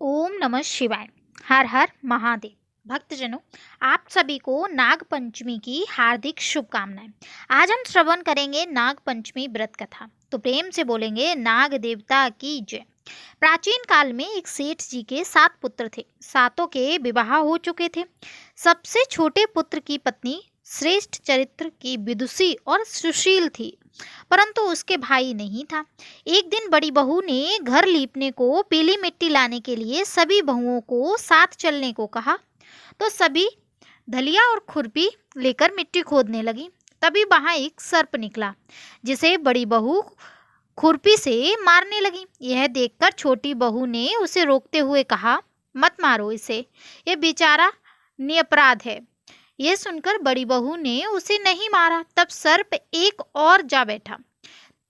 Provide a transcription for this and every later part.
ओम नमः शिवाय। हर हर महादेव। भक्तजनों, आप सभी को नाग पंचमी की हार्दिक शुभकामनाएं। आज हम श्रवण करेंगे नाग पंचमी व्रत कथा। तो प्रेम से बोलेंगे नाग देवता की जय। प्राचीन काल में एक सेठ जी के 7 पुत्र थे। सातों के विवाह हो चुके थे। सबसे छोटे पुत्र की पत्नी श्रेष्ठ चरित्र की विदुषी और सुशील थी, परंतु उसके भाई नहीं था। एक दिन बड़ी बहू ने घर लीपने को पीली मिट्टी लाने के लिए सभी बहुओं को साथ चलने को कहा, तो सभी धलिया और खुरपी लेकर मिट्टी खोदने लगी। तभी वहां एक सर्प निकला, जिसे बड़ी बहू खुरपी से मारने लगी। यह देखकर छोटी बहू ने उसे रोकते हुए कहा, मत मारो इसे, यह बेचारा निरपराध है। यह सुनकर बड़ी बहू ने उसे नहीं मारा। तब सर्प एक और जा बैठा।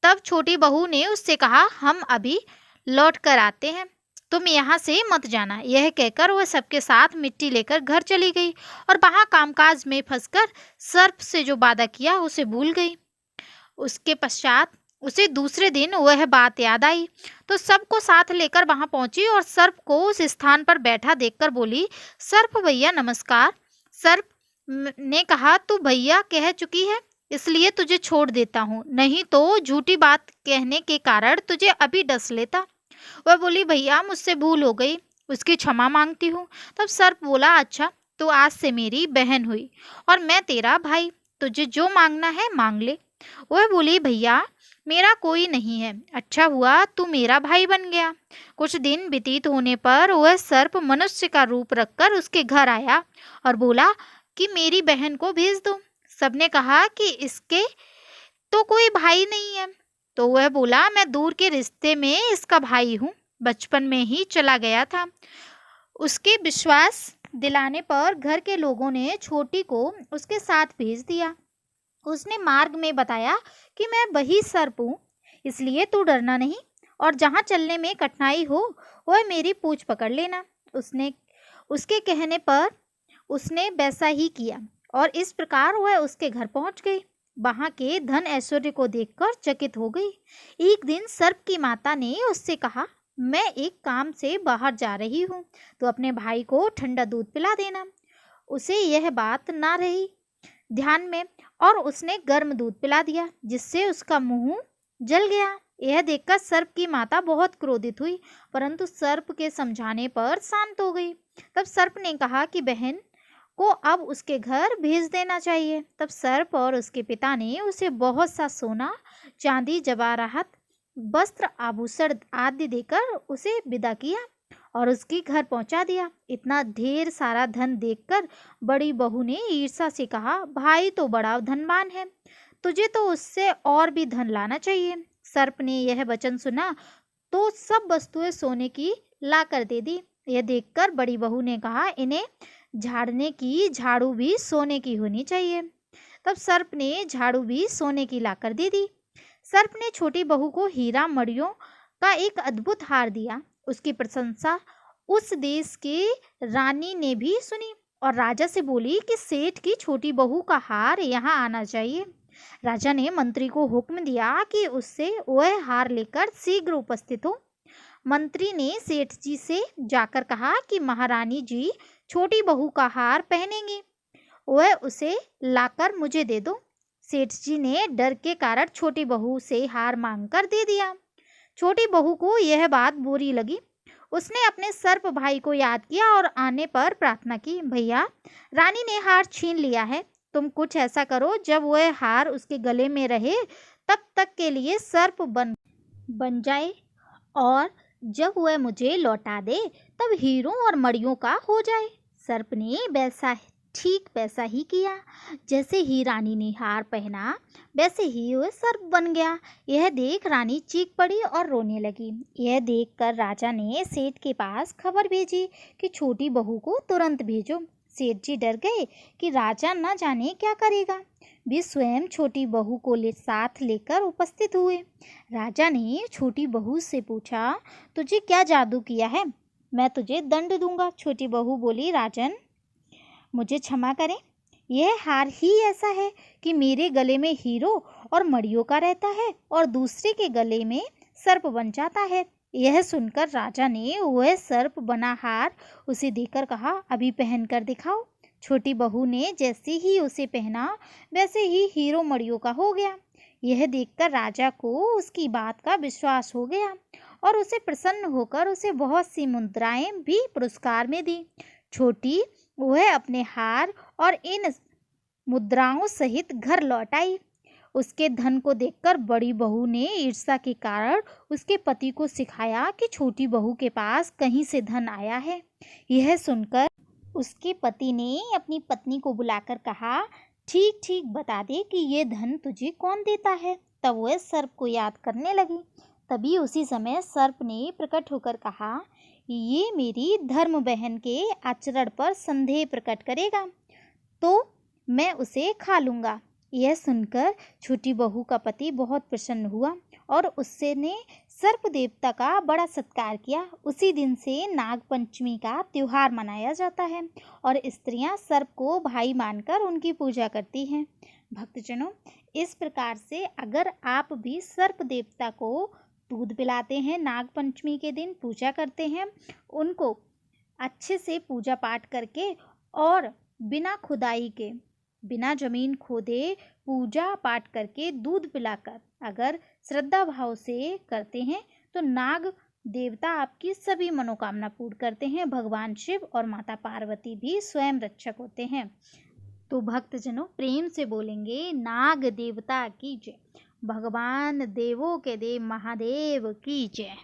तब छोटी बहू ने उससे कहा, हम अभी लौट कर आते हैं, तुम यहाँ से मत जाना। यह कहकर वह सबके साथ मिट्टी लेकर घर चली गई और वहां कामकाज में फंसकर सर्प से जो वादा किया उसे भूल गई। उसके पश्चात उसे दूसरे दिन वह बात याद आई, तो सबको साथ लेकर वहां पहुंची और सर्प को उस स्थान पर बैठा देखकर बोली, सर्प भैया नमस्कार। सर्प ने कहा, तू भैया कह चुकी है, इसलिए तुझे छोड़ देता हूँ, नहीं तो झूठी बात कहने के कारण तुझे अभी डस लेता। वह बोली, भैया मुझसे भूल हो गई, उसकी क्षमा मांगती हूँ। तब सर्प बोला, अच्छा तू आज से मेरी बहन हुई और मैं तेरा भाई, तुझे जो मांगना है मांग ले। वह बोली, भैया मेरा कोई नहीं है, अच्छा हुआ तू मेरा भाई बन गया। कुछ दिन व्यतीत होने पर वह सर्प मनुष्य का रूप रखकर उसके घर आया और बोला कि मेरी बहन को भेज दो। सबने कहा कि इसके तो कोई भाई नहीं है। तो वह बोला, मैं दूर के रिश्ते में इसका भाई हूँ, बचपन में ही चला गया था। उसके विश्वास दिलाने पर घर के लोगों ने छोटी को उसके साथ भेज दिया। उसने मार्ग में बताया कि मैं वही सर्प हूँ, इसलिए तू डरना नहीं और जहाँ चलने में कठिनाई हो वह मेरी पूंछ पकड़ लेना। उसके कहने पर उसने वैसा ही किया और इस प्रकार वह उसके घर पहुंच गई। वहां के धन ऐश्वर्य को देखकर चकित हो गई। एक दिन सर्प की माता ने उससे कहा, मैं एक काम से बाहर जा रही हूँ, तो अपने भाई को ठंडा दूध पिला देना। उसे यह बात ना रही ध्यान में और उसने गर्म दूध पिला दिया, जिससे उसका मुंह जल गया। यह देखकर सर्प की माता बहुत क्रोधित हुई, परंतु सर्प के समझाने पर शांत हो गई। तब सर्प ने कहा कि बहन को अब उसके घर भेज देना चाहिए। तब सर्प और उसके पिता ने उसे बहुत सा सोना, चांदी, जवाहरात, वस्त्र, आभूषण आदि देकर उसे विदा किया और उसके घर पहुंचा दिया। इतना ढेर सारा धन देखकर बड़ी बहू ने ईर्ष्या से कहा, भाई तो बड़ा धनवान है, तुझे तो उससे और भी धन लाना चाहिए। सर्प ने यह वचन सुना तो सब वस्तुएं सोने की ला कर दे दी। यह देखकर बड़ी बहू ने कहा, इन्हें झाड़ने की झाड़ू भी सोने की होनी चाहिए। तब सर्प ने झाड़ू भी सोने की लाकर दे दी। सर्प ने छोटी बहू को हीरा मणियों का एक अद्भुत हार दिया। उसकी प्रशंसा उस देश की रानी ने भी सुनी और राजा से बोली कि सेठ की छोटी बहू का हार यहाँ आना चाहिए। राजा ने मंत्री को हुक्म दिया कि उससे वह हार लेकर शीघ्र उपस्थित हो। मंत्री ने सेठ जी से जाकर कहा कि महारानी जी छोटी बहू का हार पहनेंगी, वह उसे लाकर मुझे दे दो। सेठ जी ने डर के कारण छोटी बहू से हार मांगकर दे दिया। छोटी बहू को यह बात बुरी लगी। उसने अपने सर्प भाई को याद किया और आने पर प्रार्थना की, भैया रानी ने हार छीन लिया है, तुम कुछ ऐसा करो जब वह हार उसके गले में रहे तब तक के लिए सर्प बन जाए और जब वह मुझे लौटा दे तब हीरों और मणियों का हो जाए। सर्प ने वैसा ही किया। जैसे ही रानी ने हार पहना वैसे ही वह सर्प बन गया। यह देख रानी चीख पड़ी और रोने लगी। यह देखकर राजा ने सेठ के पास खबर भेजी कि छोटी बहू को तुरंत भेजो। सेठ जी डर गए कि राजा न जाने क्या करेगा। वे स्वयं छोटी बहू को साथ लेकर उपस्थित हुए। राजा ने छोटी बहू से पूछा, तुझे क्या जादू किया है, मैं तुझे दंड दूंगा। छोटी बहू बोली, राजन मुझे क्षमा करें, यह हार ही ऐसा है कि मेरे गले में हीरो और मणियों का रहता है और दूसरे के गले में सर्प बन जाता है। यह सुनकर राजा ने वह सर्प बना हार उसे देकर कहा, अभी पहन कर दिखाओ। छोटी बहू ने जैसे ही उसे पहना वैसे ही हीरो मड़ियों का हो गया। यह देखकर राजा को उसकी बात का विश्वास हो गया और उसे प्रसन्न होकर उसे बहुत सी मुद्राएं भी पुरस्कार में दी। छोटी वह अपने हार और इन मुद्राओं सहित घर लौट आई। उसके धन को देखकर बड़ी बहू ने ईर्ष्या के कारण उसके पति को सिखाया कि छोटी बहू के पास कहीं से धन आया है। यह सुनकर उसके पति ने अपनी पत्नी को बुलाकर कहा, ठीक ठीक बता दे कि ये धन तुझे कौन देता है। तब वह सर्प को याद करने लगी। तभी उसी समय सर्प ने प्रकट होकर कहा, ये मेरी धर्म बहन के आचरण पर संदेह प्रकट करेगा तो मैं उसे खा लूँगा। यह सुनकर छोटी बहू का पति बहुत प्रसन्न हुआ और उससे ने सर्प देवता का बड़ा सत्कार किया। उसी दिन से नाग पंचमी का त्योहार मनाया जाता है और स्त्रियां सर्प को भाई मानकर उनकी पूजा करती हैं। भक्तजनों, इस प्रकार से अगर आप भी सर्प देवता को दूध पिलाते हैं, नाग पंचमी के दिन पूजा करते हैं, उनको अच्छे से पूजा पाठ करके और बिना खुदाई के, बिना जमीन खोदे पूजा पाठ करके दूध पिलाकर अगर श्रद्धा भाव से करते हैं तो नाग देवता आपकी सभी मनोकामना पूर्ण करते हैं। भगवान शिव और माता पार्वती भी स्वयं रक्षक होते हैं। तो भक्तजनों, प्रेम से बोलेंगे नाग देवता की जय। भगवान देवों के देव महादेव की जय।